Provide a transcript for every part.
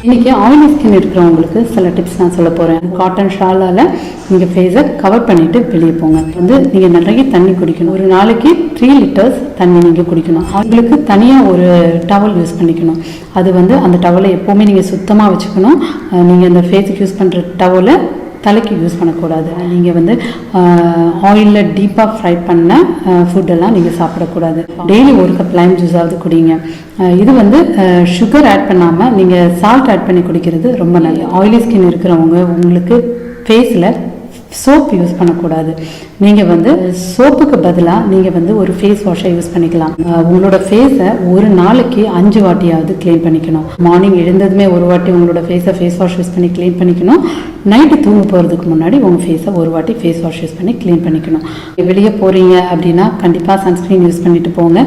இன்றைக்கி oily skin இருக்கிறவங்களுக்கு சில டிப்ஸ் நான் சொல்ல போகிறேன். காட்டன் ஷாலால் நீங்கள் ஃபேஸை கவர் பண்ணிவிட்டு வெளியே போங்க. நீங்கள் நிறைய தண்ணி குடிக்கணும். ஒரு நாளைக்கு 3 லிட்டர்ஸ் தண்ணி நீங்கள் குடிக்கணும். அவங்களுக்கு தனியாக ஒரு டவல் யூஸ் பண்ணிக்கணும். அது அந்த டவலை எப்போவுமே நீங்கள் சுத்தமாக வச்சுக்கணும். நீங்கள் அந்த ஃபேஸுக்கு யூஸ் பண்ணுற டவலை தலைக்கு யூஸ் பண்ணக்கூடாது. நீங்கள் ஆயிலில் டீப்பாக ஃப்ரை பண்ண ஃபுட்டெல்லாம் நீங்கள் சாப்பிடக்கூடாது. டெய்லி ஒரு கப் லைம் ஜூஸாவது குடிங்க. இது சுகர் ஆட் பண்ணாமல் நீங்கள் சால்ட் ஆட் பண்ணி குடிக்கிறது ரொம்ப நல்லது. ஆயிலி ஸ்கின் இருக்கிறவங்க உங்களுக்கு ஃபேஸில் சோப் யூஸ் பண்ணக்கூடாது. நீங்கள் சோப்புக்கு பதிலாக நீங்கள் ஒரு ஃபேஸ் வாஷை யூஸ் பண்ணிக்கலாம். உங்களோட ஃபேஸை ஒரு நாளைக்கு 5 வாட்டியாவது க்ளீன் பண்ணிக்கணும். மார்னிங் எழுந்ததுமே ஒரு வாட்டி உங்களோட ஃபேஸை ஃபேஸ் வாஷ் யூஸ் பண்ணி க்ளீன் பண்ணிக்கணும். நைட்டு தூங்க போகிறதுக்கு முன்னாடி உங்கள் ஃபேஸை ஒரு வாட்டி ஃபேஸ் வாஷ் யூஸ் பண்ணி க்ளீன் பண்ணிக்கணும். வெளியே போகிறீங்க அப்படின்னா கண்டிப்பாக சன்ஸ்க்ரீன் யூஸ் பண்ணிட்டு போங்க.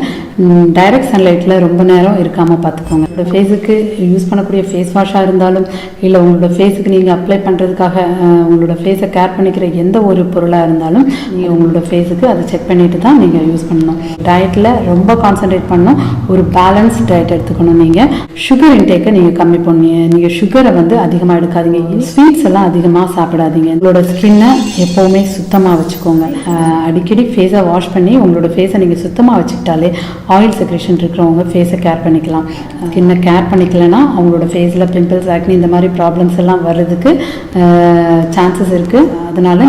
டைரக்ட் சன்லைட்டில் ரொம்ப நேரம் இருக்காமல் பார்த்துக்கோங்க. உங்களோட ஃபேஸுக்கு யூஸ் பண்ணக்கூடிய ஃபேஸ் வாஷாக இருந்தாலும் இல்லை உங்களோட ஃபேஸுக்கு நீங்கள் அப்ளை பண்ணுறதுக்காக உங்களோட ஃபேஸை கேர் பண்ணிக்கிற எந்த ஒரு பொருளாக இருந்தாலும் நீங்கள் உங்களோட ஃபேஸுக்கு அதை செக் பண்ணிட்டு தான் நீங்கள் யூஸ் பண்ணணும். டயட்டில் ரொம்ப கான்சன்ட்ரேட் பண்ணணும். ஒரு பேலன்ஸ் டயட் எடுத்துக்கணும். நீங்கள் சுகர் இன்டேக்கை நீங்கள் கம்மி பண்ணுவீங்க. நீங்கள் சுகரை அதிகமாக எடுக்காதீங்க. ஸ்வீட்ஸ் எல்லாம் அதிகமாக சாப்பிடாதீங்க. உங்களோட ஸ்கின்னை எப்போவுமே சுத்தமாக வச்சுக்கோங்க. அடிக்கடி ஃபேஸை வாஷ் பண்ணி உங்களோட ஃபேஸை நீங்கள் சுத்தமாக வச்சுக்கிட்டாலே ஆயில் செக்ரேஷன் இருக்கிறவங்க ஃபேஸை கேர் பண்ணிக்கலாம். ஸ்கின்னை கேர் பண்ணிக்கலன்னா அவங்களோட ஃபேஸில் பிம்பிள்ஸ், ஆக்னி இந்த மாதிரி ப்ராப்ளம்ஸ் எல்லாம் வர்றதுக்கு சான்சஸ் இருக்குது. அதனால்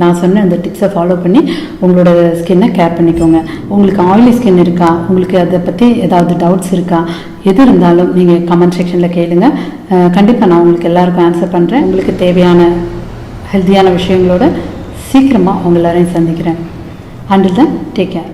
நான் சொன்ன இந்த டிப்ஸை ஃபாலோ பண்ணி உங்களோட ஸ்கின்னை கேர் பண்ணிக்கோங்க. உங்களுக்கு ஆயிலி ஸ்கின் இருக்கா, உங்களுக்கு அதை பற்றி ஏதாவது டவுட்ஸ் இருக்கா, எது இருந்தாலும் நீங்கள் கமெண்ட் செக்ஷனில் கேளுங்க. கண்டிப்பாக நான் உங்களுக்கு எல்லாருக்கும் ஆன்சர் பண்ணுறேன். உங்களுக்கு தேவையான ஹெல்த்தியான விஷயங்களோட சீக்கிரமாக உங்கள் எல்லாரையும் சந்திக்கிறேன். Until then take care.